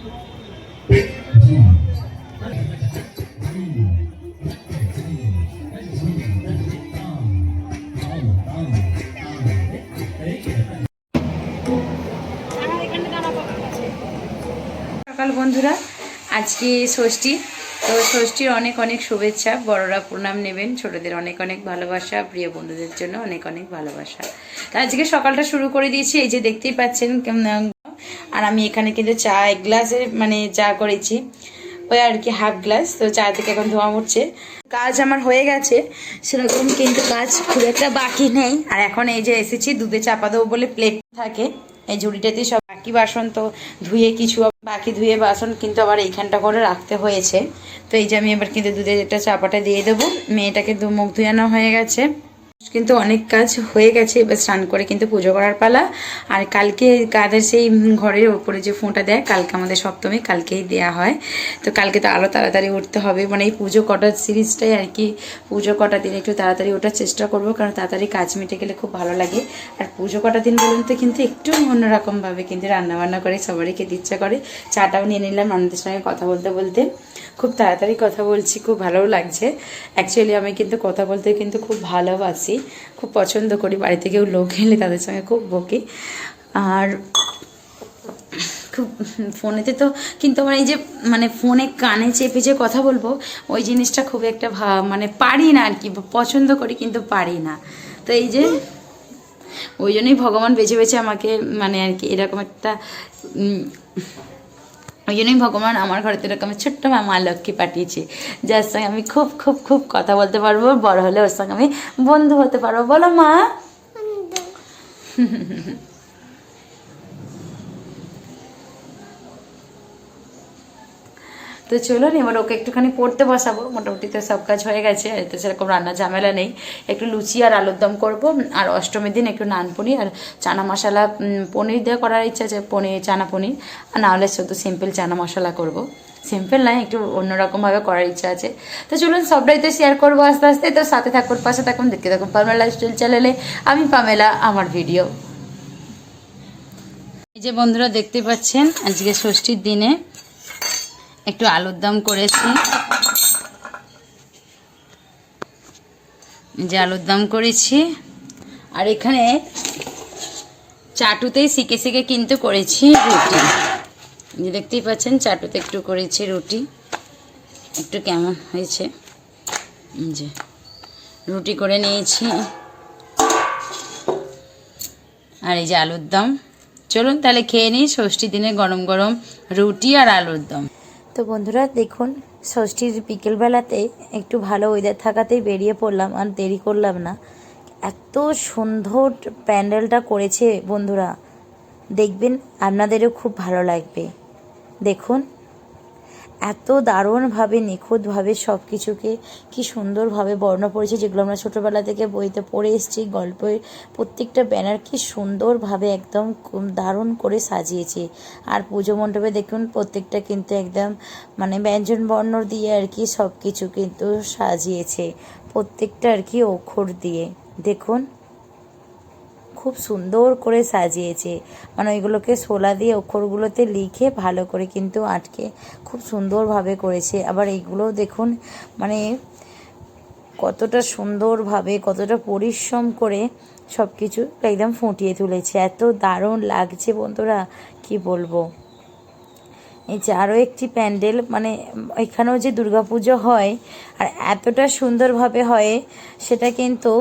সকাল বন্ধুরা, আজকে ষষ্ঠী। তো ষষ্ঠীর অনেক অনেক শুভেচ্ছা। বড়রা প্রণাম নেবেন, ছোটদের অনেক অনেক ভালোবাসা, প্রিয় বন্ধুদের জন্য অনেক অনেক ভালোবাসা। তো আজকে সকালটা শুরু করে দিয়েছি, এই যে দেখতেই পাচ্ছেন। আর আমি এখানে কিন্তু চা এক গ্লাসে মানে চা করেছি, ওই আর কি হাফ গ্লাস। তো চা থেকে এখন ধোয়া উঠছে। কাজ আমার হয়ে গেছে সেরকম, কিন্তু কাজ খুব একটা বাকি নেই। আর এখন এই যে এসেছি দুধে চাপা দেবো বলে, প্লেট থাকে এই ঝুড়িটাতে সব বাকি বাসন তো ধুয়ে, কিছু বাকি ধুয়ে বাসন কিন্তু আবার এইখানটা করে রাখতে হয়েছে। তো এই যে আমি এবার কিন্তু দুধের একটা চাপাটা দিয়ে দেবো। মেয়েটাকে মুখ ধুয়ানো হয়ে গেছে, কিন্তু অনেক কাজ হয়ে গেছে। এবার স্নান করে কিন্তু পুজো করার পালা। আর কালকে কাদের সেই ঘরের ওপরে যে ফোঁটা দেয়, কালকে আমাদের সপ্তমী, কালকেই দেয়া হয়। তো কালকে তো আরও তাড়াতাড়ি উঠতে হবে, মানে এই পুজো কটার সিরিজটাই আর কি। পুজো কটা দিন একটু তাড়াতাড়ি ওঠার চেষ্টা করব, কারণ তাড়াতাড়ি কাজ মিটে গেলে খুব ভালো লাগে। আর পুজো কটা দিন বলুন তো কিন্তু একটু অন্যরকমভাবে কিন্তু রান্নাবান্না করে সবারই খেতে ইচ্ছা করে। চাটাও নিয়ে নিলাম আপনাদের সঙ্গে কথা বলতে বলতে। খুব তাড়াতাড়ি কথা বলছি, খুব ভালোও লাগছে। অ্যাকচুয়ালি আমি কিন্তু কথা বলতে কিন্তু খুব ভালোবাসি, খুব পছন্দ করি। বাড়িতে কেউ লোক এলে তাদের সঙ্গে খুব বকি। আর খুব ফোনেতে তো কিন্তু আমার এই যে মানে ফোনে কানে চেপে যে কথা বলবো, ওই জিনিসটা খুব একটা মানে পারি না আর কি। পছন্দ করি কিন্তু পারি না। তো এই যে ওই জন্যই ভগবান বেছে বেছে আমাকে মানে আর কি এরকম একটা ওই জন্যই ভগবান আমার ঘরে তো এরকম ছোট্ট মা লক্ষ্মী পাঠিয়েছে, যার সঙ্গে আমি খুব খুব খুব কথা বলতে পারবো। বড় হলে ওর সঙ্গে আমি বন্ধু হতে পারবো। বলো মা। তো চলুন এবার ওকে একটুখানি পড়তে বসাবো। মোটামুটি তো সব কাজ হয়ে গেছে, তো সেরকম রান্না ঝামেলা নেই। একটু লুচি আর আলুর দম করবো। আর অষ্টমীর দিন একটু নান পনির আর চানা মশলা পনির দিয়ে করার ইচ্ছা আছে, পনির চানা পনির। আর নাহলে শুধু সিম্পল চানা মশলা করব। সিম্পল নয়, একটু অন্যরকমভাবে করার ইচ্ছা আছে। তো চলুন সবটাই তো শেয়ার করবো আস্তে আস্তে। তো সাথে থাকুন, পাশে থাকুন, দেখতে থাকুন পামেলা লাইফস্টাইল চ্যানেলে। আমি পামেলা, আমার ভিডিও। এই যে বন্ধুরা দেখতে পাচ্ছেন, আজকে ষষ্ঠীর দিনে একটু আলুর দম করেছি। যে আলুর দম করেছি, আর এখানে চাটুতেই শিখে শিখে কিন্তু করেছি রুটি। যে দেখতেই পাচ্ছেন চাটুতে একটু করেছি রুটি, একটু কেমন হয়েছে। যে রুটি করে নিয়েছি, আর এই যে আলুর দম। চলুন তাহলে খেয়ে নিই ষষ্ঠীর দিনে গরম গরম রুটি আর আলুর দম। তো বন্ধুরা দেখুন, ষষ্ঠীর বিকেলবেলাতে একটু ভালো ওয়েদার থাকাতেই বেরিয়ে পড়লাম, আর দেরি করলাম না। এত সুন্দর প্যান্ডেলটা করেছে বন্ধুরা, দেখবেন আপনাদেরও খুব ভালো লাগবে। দেখুন এত দারুণভাবে নিখুঁতভাবে সব কিছুকে কি সুন্দরভাবে বর্ণনা করেছে, যেগুলো আমরা ছোটোবেলা থেকে বইতে পড়ে এসেছি। গল্পের প্রত্যেকটা ব্যানার কি সুন্দরভাবে একদম দারুণ করে সাজিয়েছে। আর পুজো মণ্ডপে দেখুন প্রত্যেকটা কিন্তু একদম মানে ব্যঞ্জন বর্ণ দিয়ে আর কি সব কিছু কিন্তু সাজিয়েছে, প্রত্যেকটা আর কি অক্ষর দিয়ে। দেখুন খুব সুন্দর করে সাজিয়েছে, মানে ওইগুলোকে শোলা দিয়ে অক্ষরগুলোতে লিখে ভালো করে কিন্তু আটকে খুব সুন্দরভাবে করেছে। আবার এইগুলো দেখুন মানে কতটা সুন্দরভাবে, কতটা পরিশ্রম করে সব কিছু একদম ফুটিয়ে তুলেছে। এত দারুণ লাগছে বন্ধুরা, কি বলবো। এই যে আরও একটি প্যান্ডেল, মানে এখানেও যে দুর্গাপুজো হয় আর এতটা সুন্দরভাবে হয়, সেটা কিন্তু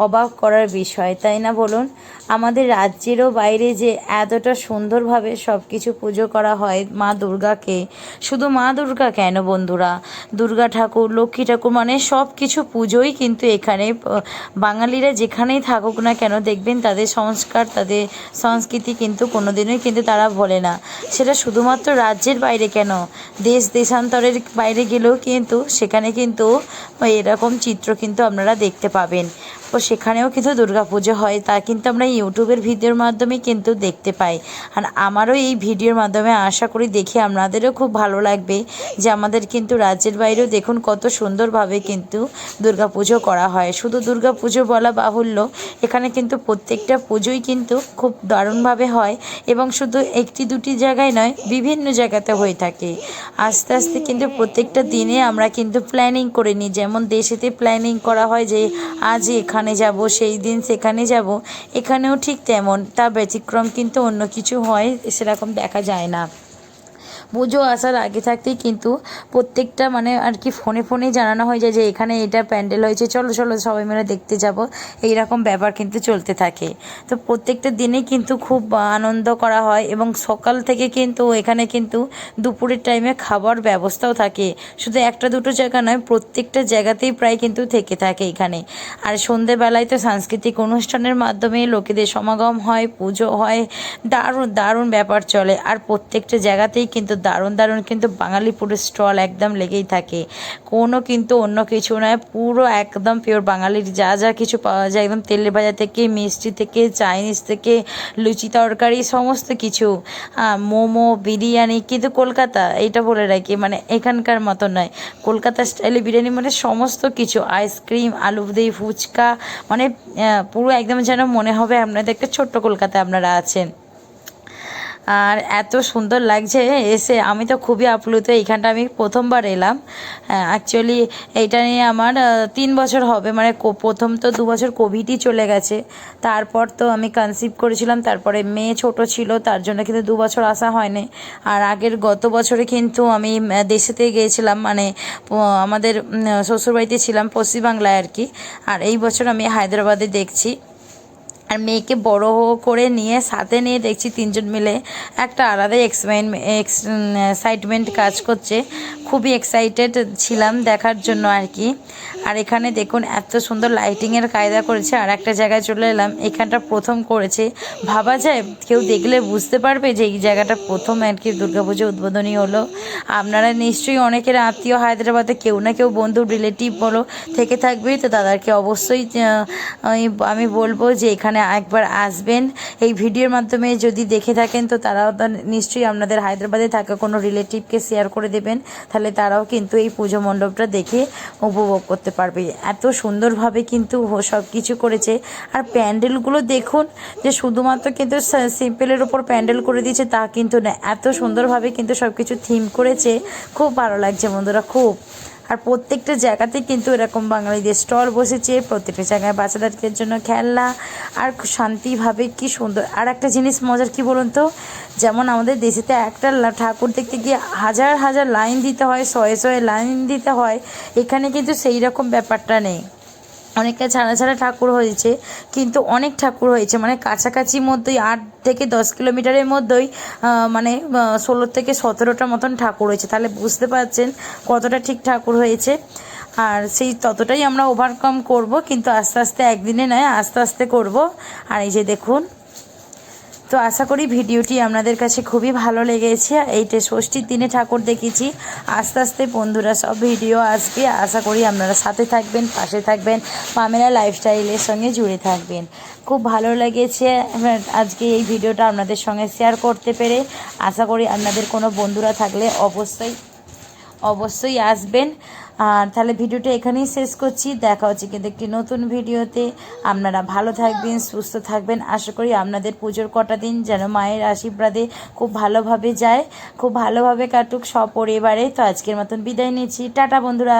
অবাক করার বিষয়, তাই না বলুন। আমাদের রাজ্যেরও বাইরে যে এতটা সুন্দরভাবে সব কিছু পুজো করা হয় মা দুর্গাকে। শুধু মা দুর্গা কেন বন্ধুরা, দুর্গা ঠাকুর, লক্ষ্মী ঠাকুর, মানে সব কিছু পুজোই কিন্তু এখানে বাঙালিরা যেখানেই থাকুক না কেন দেখবেন তাদের সংস্কার, তাদের সংস্কৃতি কিন্তু কোনোদিনই কিন্তু তারা ভোলে না। সেটা শুধুমাত্র রাজ্যের বাইরে কেন, দেশ দেশান্তরের বাইরে গেলেও কিন্তু সেখানে কিন্তু এরকম চিত্র কিন্তু আপনারা দেখতে পাবেন। ও সেখানেও কিন্তু দুর্গাপুজো হয়, তা কিন্তু আমরা ইউটিউবের ভিডিওর মাধ্যমে কিন্তু দেখতে পাই। আর আমারও এই ভিডিওর মাধ্যমে আশা করি দেখে আপনাদেরও খুব ভালো লাগবে যে আমাদের কিন্তু রাজ্যের বাইরেও দেখুন কত সুন্দরভাবে কিন্তু দুর্গাপুজো করা হয়। শুধু দুর্গাপুজো বলা বাহুল্য, এখানে কিন্তু প্রত্যেকটা পুজোই কিন্তু খুব দারুণভাবে হয় এবং শুধু একটি দুটি জায়গায় নয়, বিভিন্ন জায়গাতে হয়ে থাকে। আস্তে আস্তে কিন্তু প্রত্যেকটা দিনে আমরা কিন্তু প্ল্যানিং করে নিই, যেমন দেশেতে প্ল্যানিং করা হয় যে আজ এখানে যাব, সেই দিন সেখানে যাব, এখানেও ঠিক তেমন। তা ব্যতিক্রম কিন্তু অন্য কিছু হয় সেরকম দেখা যায় না। পুজো আসার আগে থাকতেই কিন্তু প্রত্যেকটা মানে আর কি ফোনে ফোনেই জানানো হয়ে যায় যে এখানে এটা প্যান্ডেল হয়েছে, চলো চলো সবাই মিলে দেখতে যাব, এইরকম ব্যাপার কিন্তু চলতে থাকে। তো প্রত্যেকটা দিনে কিন্তু খুব আনন্দ করা হয় এবং সকাল থেকে কিন্তু এখানে কিন্তু দুপুরের টাইমে খাবার ব্যবস্থাও থাকে। শুধু একটা দুটো জায়গা নয়, প্রত্যেকটা জায়গাতেই প্রায় কিন্তু থেকে থাকে এখানে। আর সন্ধেবেলায় তো সাংস্কৃতিক অনুষ্ঠানের মাধ্যমে লোকেদের সমাগম হয়, পুজো হয়, দারুণ দারুণ ব্যাপার চলে। আর প্রত্যেকটা জায়গাতেই কিন্তু দারুণ দারুণ কিন্তু বাঙালিপুরের স্টল একদম লেগেই থাকে, কোনো কিন্তু অন্য কিছু নয়, পুরো একদম পিওর বাঙালির যা যা কিছু পাওয়া যায়, একদম তেলের ভাজা থেকে মিষ্টি থেকে চাইনিজ থেকে লুচি তরকারি সমস্ত কিছু, মোমো বিরিয়ানি। কিন্তু কলকাতা এইটা বলে রাখি, মানে এখানকার মতো নয়, কলকাতা স্টাইলে বিরিয়ানি মানে সমস্ত কিছু, আইসক্রিম, আলু দই, ফুচকা, মানে পুরো একদম যেন মনে হবে আপনাদের একটা ছোট্ট কলকাতায় আপনারা আছেন। আর এত সুন্দর লাগছে এসে, আমি তো খুবই আপ্লুত। এইখানটা আমি প্রথমবার এলাম, অ্যাকচুয়ালি এইটা নিয়ে আমার 3 বছর হবে, মানে প্রথম তো 2 বছর কোভিডই চলে গেছে, তারপর তো আমি কনসিভ করেছিলাম, তারপরে মেয়ে ছোট ছিল, তার জন্য কিন্তু 2 বছর আসা হয়নি। আর আগের গত বছরে কিন্তু আমি দেশেতে গিয়েছিলাম, মানে আমাদের শ্বশুরবাড়িতে ছিলাম পশ্চিমবাংলায় আর কি। আর এই বছর আমি হায়দ্রাবাদে দেখছি। আর মেয়েকে বড় করে নিয়ে সাথে নিয়ে দেখছি 3জন মিলে একটা আলাদাই এক্সাইটমেন্ট কাজ করছে, খুবই এক্সাইটেড ছিলাম দেখার জন্য আর কি। আর এখানে দেখুন এত সুন্দর লাইটিংয়ের কায়দা করেছে। আর একটা জায়গায় চলে এলাম, এখানটা প্রথম করেছে, ভাবা যায় কেউ দেখলে বুঝতে পারবে যে এই জায়গাটা প্রথম আর কি দুর্গাপুজো উদ্বোধনী হলো। আপনারা নিশ্চয়ই অনেকের আত্মীয় হায়দ্রাবাদে কেউ না কেউ বন্ধু রিলেটিভ বলো থেকে থাকবেই, তো তাদেরকে অবশ্যই আমি বলবো যে এখানে একবার আসবেন। এই ভিডিওর মাধ্যমে যদি দেখে থাকেন তো তারাও তো নিশ্চয়ই আপনাদের হায়দ্রাবাদে থাকা কোনো রিলেটিভকে শেয়ার করে দেবেন, তাহলে তারাও কিন্তু এই পুজো মণ্ডপটা দেখে উপভোগ করতে পারবে। এত সুন্দরভাবে কিন্তু সব কিছু করেছে। আর প্যান্ডেলগুলো দেখুন, যে শুধুমাত্র কিন্তু সিম্পলের ওপর প্যান্ডেল করে দিয়েছে তা কিন্তু না, এত সুন্দরভাবে কিন্তু সব কিছু থিম করেছে, খুব ভালো লাগছে বন্ধুরা, খুব। আর প্রত্যেকটা জায়গাতে কিন্তু এরকম বাঙালিদের স্টল বসেছে, প্রত্যেকটা জায়গায় বাচ্চাদের জন্য খেলনা, আর শান্তিভাবে কি সুন্দর। আর একটা জিনিস মজার কি বলুন তো, যেমন আমাদের দেশেতে একটা ঠাকুর দেখতে গিয়ে হাজার হাজার লাইন দিতে হয়, শয়ে শয়ে লাইন দিতে হয়, এখানে কিন্তু সেই রকম ব্যাপারটা নেই। অনেকটা ছাড়া ছাড়া ঠাকুর হয়েছে, কিন্তু অনেক ঠাকুর হয়েছে, মানে কাছাকাছি মধ্যেই 8 থেকে 10 কিলোমিটারের মধ্যেই মানে 16 থেকে 17টা মতন ঠাকুর হয়েছে, তাহলে বুঝতে পারছেন কতটা ঠিক ঠাকুর হয়েছে। আর সেই ততটাই আমরা ওভারকাম করব, কিন্তু আস্তে আস্তে, একদিনে নয় আস্তে আস্তে করব। আর এই যে দেখুন, তো আশা করি ভিডিওটি আপনাদের কাছে খুবই ভালো লেগেছে। এইটা ষষ্ঠীর দিনে ঠাকুর দেখেছি, আস্তে আস্তে বন্ধুরা সব ভিডিও আসবে, আশা করি আপনারা সাথে থাকবেন, পাশে থাকবেন, পামেলা লাইফস্টাইলের সঙ্গে জুড়ে থাকবেন। খুব ভালো লেগেছে আজকে এই ভিডিওটা আপনাদের সঙ্গে শেয়ার করতে পেরে। আশা করি আপনাদের কোনো বন্ধুরা থাকলে অবশ্যই আসবেন। আর তাহলে ভিডিওটা এখানেই শেষ করছি, দেখা হচ্ছে কিন্তু একটি নতুন ভিডিওতে। আপনারা ভালো থাকবেন, সুস্থ থাকবেন। আশা করি আপনাদের পুজোর কটা দিন যেন মায়ের আশীর্বাদে খুব ভালোভাবে যায়, খুব ভালোভাবে কাটুক সপরিবারে। তো আজকের মতন বিদায় নিচ্ছি, টাটা বন্ধুরা।